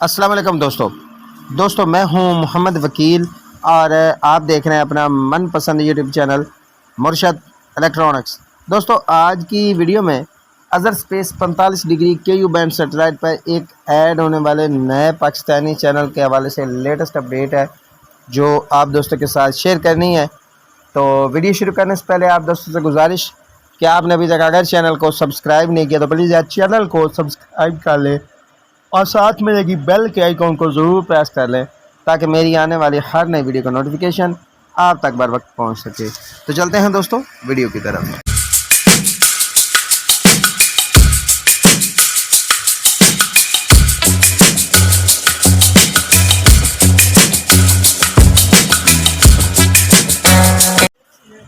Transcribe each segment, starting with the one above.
अस्सलाम वालेकुम दोस्तों मैं हूं मोहम्मद वकील और आप देख रहे हैं अपना मनपसंद यूट्यूब चैनल मुर्शद इलेक्ट्रॉनिक्स। दोस्तों आज की वीडियो में Azhar space 45 degree KU band satellite पर एक ऐड होने वाले नए पाकिस्तानी चैनल के हवाले से लेटेस्ट अपडेट है जो आप दोस्तों के साथ शेयर करनी है। तो वीडियो शुरू करने से पहले आप दोस्तों से गुजारिश कि आपने अभी तक अगर चैनल को सब्सक्राइब नहीं किया तो प्लीज़ यार चैनल को सब्सक्राइब कर लें और साथ में लगी बेल के आइकॉन को ज़रूर प्रेस कर लें ताकि मेरी आने वाली हर नई वीडियो का नोटिफिकेशन आप तक बर वक्त पहुँच सके। तो चलते हैं दोस्तों वीडियो की तरफ।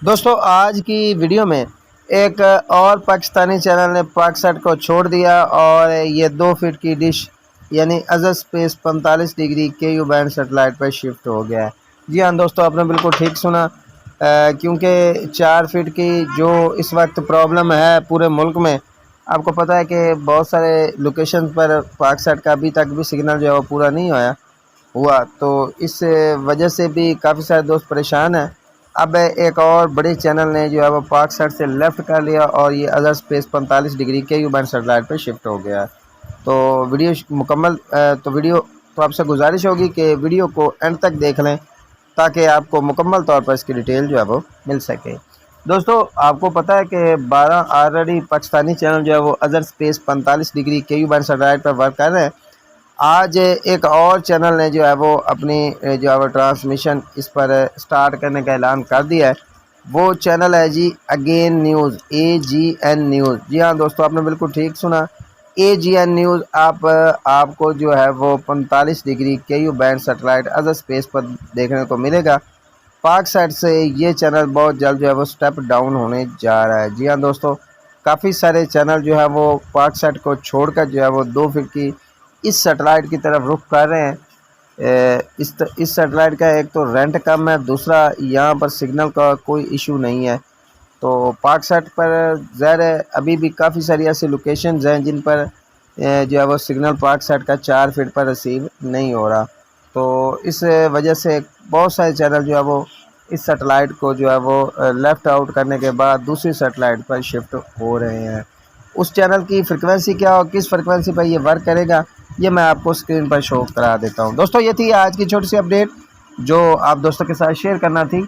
दोस्तों आज की वीडियो में एक और पाकिस्तानी चैनल ने पाकसेट को छोड़ दिया और ये 2 फीट की डिश यानी Azhar space 45 degree KU band satellite पर शिफ्ट हो गया है। जी हाँ दोस्तों, आपने बिल्कुल ठीक सुना, क्योंकि 4 फीट की जो इस वक्त प्रॉब्लम है पूरे मुल्क में। आपको पता है कि बहुत सारे लोकेशन पर पाकसेट का अभी तक भी सिग्नल जो है वो पूरा नहीं हुआ, तो इस वजह से भी काफ़ी सारे दोस्त परेशान हैं। अब एक और बड़े चैनल ने जो है वो पाकसेट से लेफ़्ट कर लिया और ये Azhar space 45 degree KU band satellite पर शिफ्ट हो गया। तो वीडियो मुकम्मल तो आपसे गुजारिश होगी कि वीडियो को एंड तक देख लें ताकि आपको मुकम्मल तौर पर इसकी डिटेल जो है वो मिल सके। दोस्तों आपको पता है कि 12 ऑलरेडी पाकिस्तानी चैनल जो है वो Azhar space 45 degree KU band satellite पर वर्क कर रहे हैं। आज एक और चैनल ने जो है वो अपनी जो है वो ट्रांसमिशन इस पर स्टार्ट करने का ऐलान कर दिया है। वो चैनल है जी अगेन न्यूज़, AGN न्यूज़। जी हाँ दोस्तों, आपने बिल्कुल ठीक सुना, AGN न्यूज़ आपको जो है वो 45 degree KU band satellite Azhar space पर देखने को मिलेगा। पाकसेट से ये चैनल बहुत जल्द जो है वो स्टेप डाउन होने जा रहा है। जी हाँ दोस्तों, काफ़ी सारे चैनल जो है वो पाकसेट को छोड़कर जो है वो 2 फीट की इस सेटेलाइट की तरफ रुख कर रहे हैं। इस सेटेलाइट का एक तो रेंट कम है, दूसरा यहाँ पर सिग्नल का कोई इशू नहीं है। तो पाकसेट पर ज़ाहिर है अभी भी काफ़ी सारी ऐसी लोकेशंस हैं जिन पर जो है वो सिग्नल पाकसेट का 4 फीट पर रिसीव नहीं हो रहा। तो इस वजह से बहुत सारे चैनल जो है वो इस सेटेलाइट को जो है वो लेफ़्ट आउट करने के बाद दूसरी सेटेलाइट पर शिफ्ट हो रहे हैं। उस चैनल की फ्रिक्वेंसी क्या हो, किस फ्रिक्वेंसी पर ये वर्क करेगा, ये मैं आपको स्क्रीन पर शो करा देता हूँ। दोस्तों ये थी आज की छोटी सी अपडेट जो आप दोस्तों के साथ शेयर करना थी।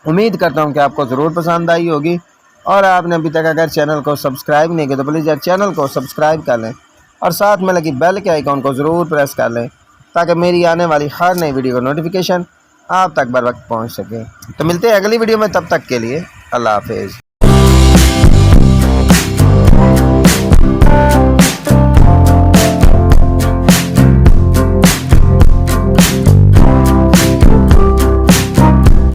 उम्मीद करता हूँ कि आपको ज़रूर पसंद आई होगी और आपने अभी तक अगर चैनल को सब्सक्राइब नहीं किया तो प्लीज़ यार चैनल को सब्सक्राइब कर लें और साथ में लगी बेल के आइकॉन को ज़रूर प्रेस कर लें ताकि मेरी आने वाली हर नई वीडियो का नोटिफिकेशन आप तक बर वक्त पहुँच सके। तो मिलते हैं अगली वीडियो में, तब तक के लिए अल्लाह हाफिज़।